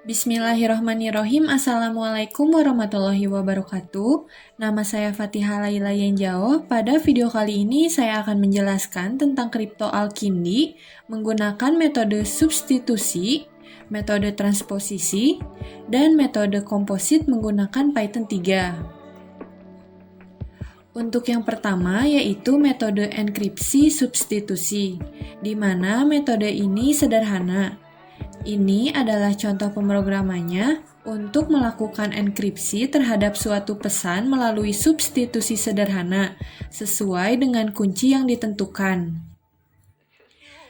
Bismillahirrahmanirrahim. Assalamualaikum warahmatullahi wabarakatuh. Nama saya Fatihah Laila Yenjao. Pada video kali ini saya akan menjelaskan tentang kriptoalkindi menggunakan metode substitusi, metode transposisi, dan metode komposit menggunakan Python 3. Untuk yang pertama yaitu metode enkripsi substitusi, di mana metode ini sederhana. Ini adalah contoh pemrogramannya untuk melakukan enkripsi terhadap suatu pesan melalui substitusi sederhana sesuai dengan kunci yang ditentukan.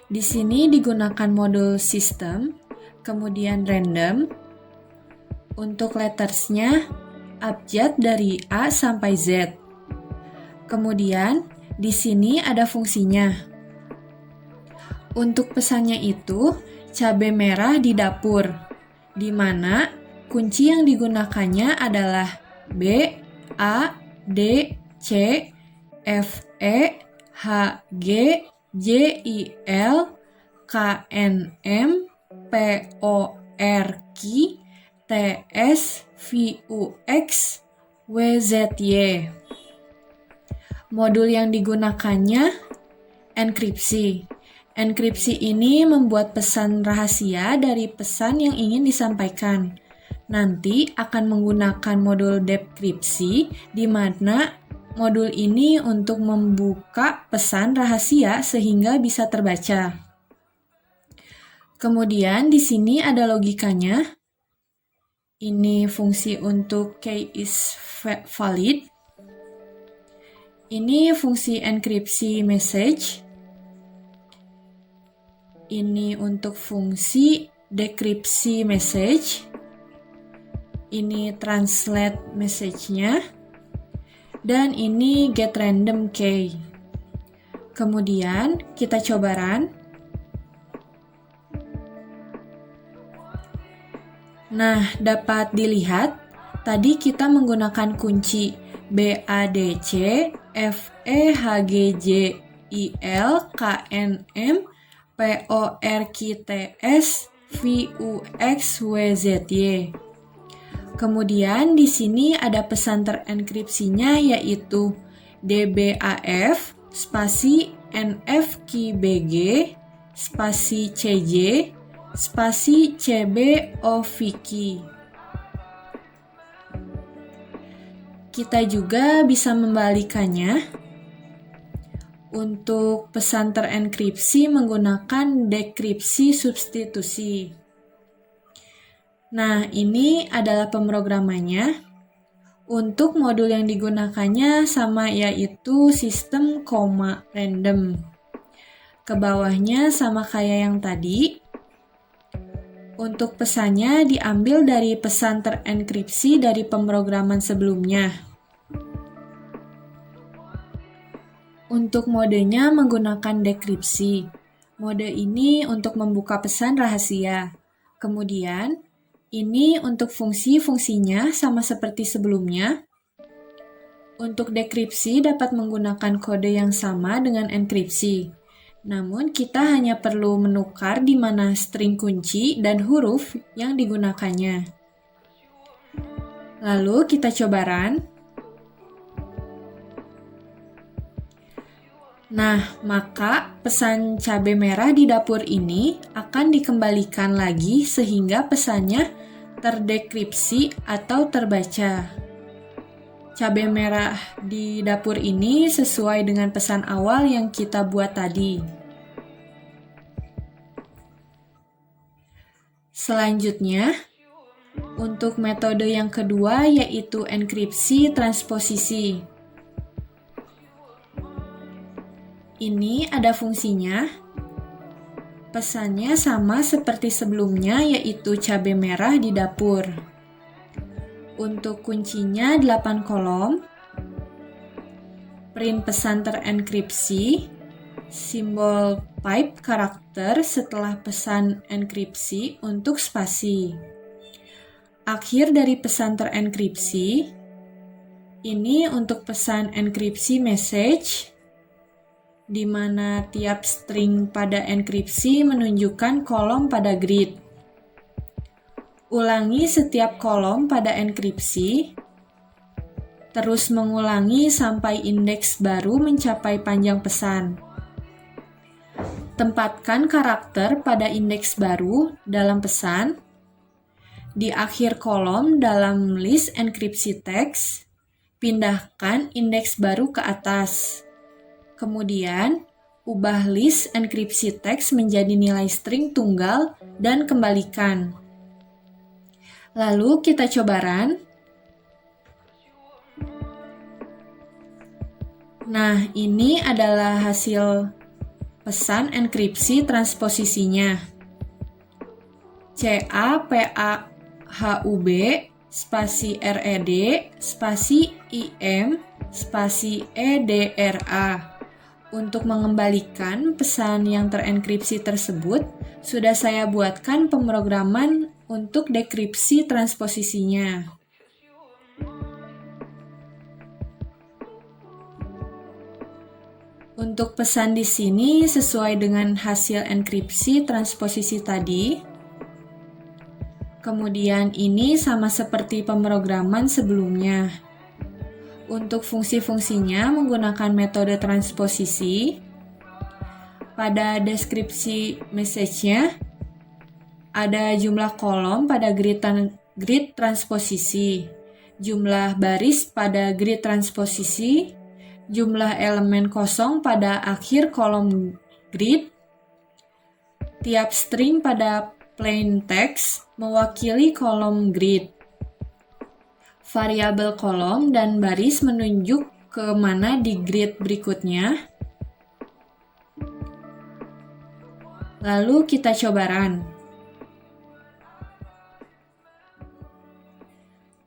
Di sini digunakan modul system, kemudian random. Untuk lettersnya, abjad dari A sampai Z. Kemudian, di sini ada fungsinya. Untuk pesannya itu, cabai merah di dapur, di mana kunci yang digunakannya adalah B, A, D, C, F, E, H, G, J, I, L, K, N, M, P, O, R, Q, T, S, V, U, X, W, Z, Y. Modul yang digunakannya enkripsi. Enkripsi ini membuat pesan rahasia dari pesan yang ingin disampaikan. Nanti akan menggunakan modul dekripsi, di mana modul ini untuk membuka pesan rahasia sehingga bisa terbaca. Kemudian di sini ada logikanya. Ini fungsi untuk key is valid. Ini fungsi enkripsi message. Ini untuk fungsi dekripsi message. Ini translate message-nya. Dan ini get random key. Kemudian kita coba run. Nah, dapat dilihat tadi kita menggunakan kunci BADC, FEHGJ, IL, KNM, PORQTS, VUXWZY. Kemudian di sini ada pesan terenkripsinya yaitu DBAF spasi NFQBG spasi CJ spasi CBOVQ. Kita juga bisa membalikannya. Untuk pesan terenkripsi menggunakan dekripsi substitusi. Nah, ini adalah pemrogramannya. Untuk modul yang digunakannya sama yaitu sistem koma random. Ke bawahnya sama kayak yang tadi. Untuk pesannya diambil dari pesan terenkripsi dari pemrograman sebelumnya. Untuk modenya menggunakan dekripsi. Mode ini untuk membuka pesan rahasia. Kemudian, ini untuk fungsi-fungsinya sama seperti sebelumnya. Untuk dekripsi dapat menggunakan kode yang sama dengan enkripsi. Namun, kita hanya perlu menukar di mana string kunci dan huruf yang digunakannya. Lalu, kita coba run. Nah, maka pesan cabai merah di dapur ini akan dikembalikan lagi sehingga pesannya terdekripsi atau terbaca. Cabai merah di dapur ini sesuai dengan pesan awal yang kita buat tadi. Selanjutnya, untuk metode yang kedua yaitu enkripsi transposisi. Ini ada fungsinya. Pesannya sama seperti sebelumnya yaitu cabai merah di dapur. Untuk kuncinya 8 kolom. Print pesan terenkripsi. Simbol pipe karakter setelah pesan enkripsi untuk spasi. Akhir dari pesan terenkripsi. Ini untuk pesan enkripsi message, di mana tiap string pada enkripsi menunjukkan kolom pada grid. Ulangi setiap kolom pada enkripsi, terus mengulangi sampai indeks baru mencapai panjang pesan. Tempatkan karakter pada indeks baru dalam pesan, di akhir kolom dalam list enkripsi teks, pindahkan indeks baru ke atas. Kemudian, ubah list enkripsi teks menjadi nilai string tunggal dan kembalikan. Lalu kita coba run. Nah, ini adalah hasil pesan enkripsi transposisinya. CAPAHUB spasi RED spasi IM spasi EDRA. Untuk mengembalikan pesan yang terenkripsi tersebut, sudah saya buatkan pemrograman untuk dekripsi transposisinya. Untuk pesan di sini sesuai dengan hasil enkripsi transposisi tadi. Kemudian ini sama seperti pemrograman sebelumnya. Untuk fungsi-fungsinya menggunakan metode transposisi. Pada deskripsi message-nya, ada jumlah kolom pada grid transposisi, jumlah baris pada grid transposisi, jumlah elemen kosong pada akhir kolom grid, tiap string pada plain text mewakili kolom grid. Variabel kolom dan baris menunjuk ke mana di grid berikutnya. Lalu kita coba run.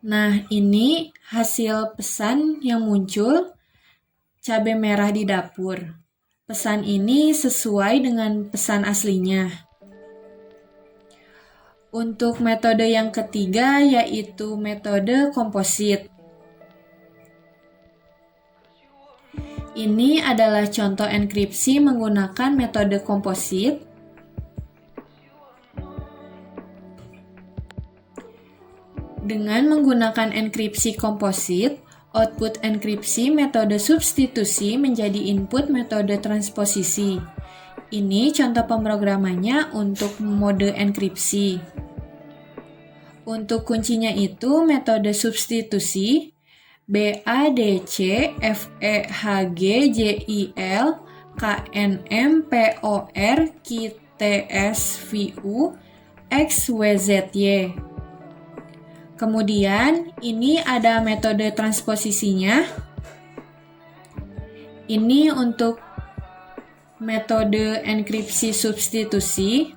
Nah, ini hasil pesan yang muncul, cabai merah di dapur. Pesan ini sesuai dengan pesan aslinya. Untuk metode yang ketiga yaitu metode komposit. Ini adalah contoh enkripsi menggunakan metode komposit. Dengan menggunakan enkripsi komposit, output enkripsi metode substitusi menjadi input metode transposisi. Ini contoh pemrogramannya untuk mode enkripsi. Untuk kuncinya itu metode substitusi BADC FEHG JIL KNM POR QTS VU XWZY. Kemudian ini ada metode transposisinya. Ini untuk metode enkripsi substitusi.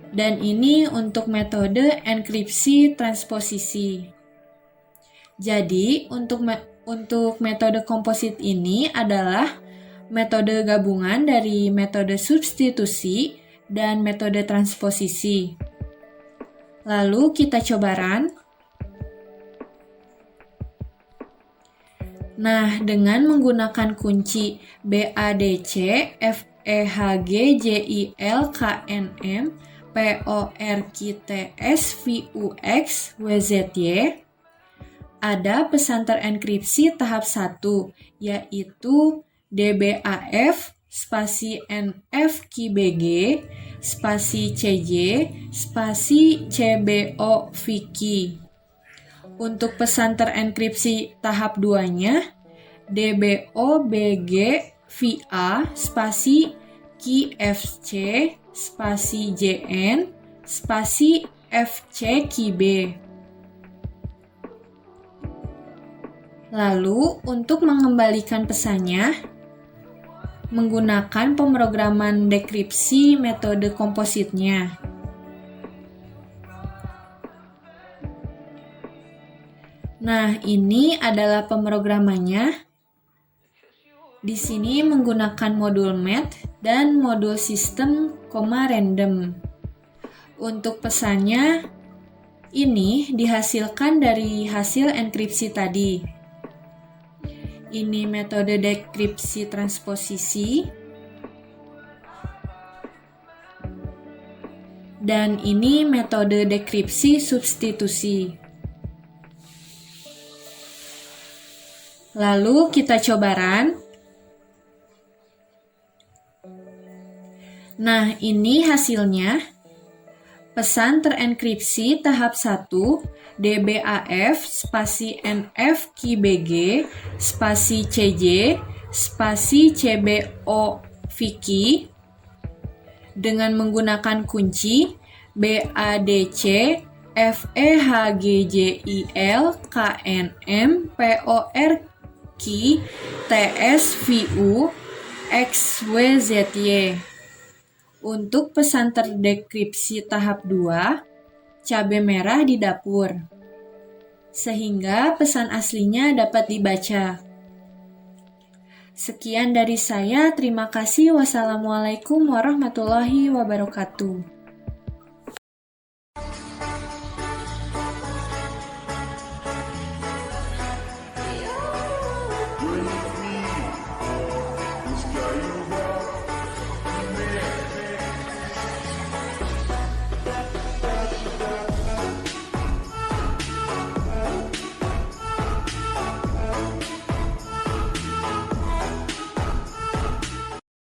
Dan ini untuk metode enkripsi transposisi. Jadi, untuk metode komposit ini adalah metode gabungan dari metode substitusi dan metode transposisi. Lalu kita coba run. Nah, dengan menggunakan kunci BADC FEHG JIL KNM POR QTS VUX WZY, ada pesan terenkripsi tahap 1, yaitu DBAF spasi NF KBG spasi CJ spasi CBO Viki. Untuk pesan terenkripsi tahap 2-nya, DBO BG VA spasi KFC spasi JN spasi FC KB. Lalu untuk mengembalikan pesannya menggunakan pemrograman dekripsi metode kompositnya. Nah, ini adalah pemrogramannya. Di sini menggunakan modul math dan modul sistem, random. Untuk pesannya, ini dihasilkan dari hasil enkripsi tadi. Ini metode dekripsi transposisi. Dan ini metode dekripsi substitusi. Lalu kita coba run. Nah, ini hasilnya. Pesan terenkripsi tahap 1 DBAF spasi NF KeyBG spasi CJ spasi CBO Vicky dengan menggunakan kunci BADC FEHGJIL KNM POR Key TSVU XWZY. Untuk pesan terdekripsi tahap 2, cabai merah di dapur, sehingga pesan aslinya dapat dibaca. Sekian dari saya, terima kasih. Wassalamualaikum warahmatullahi wabarakatuh.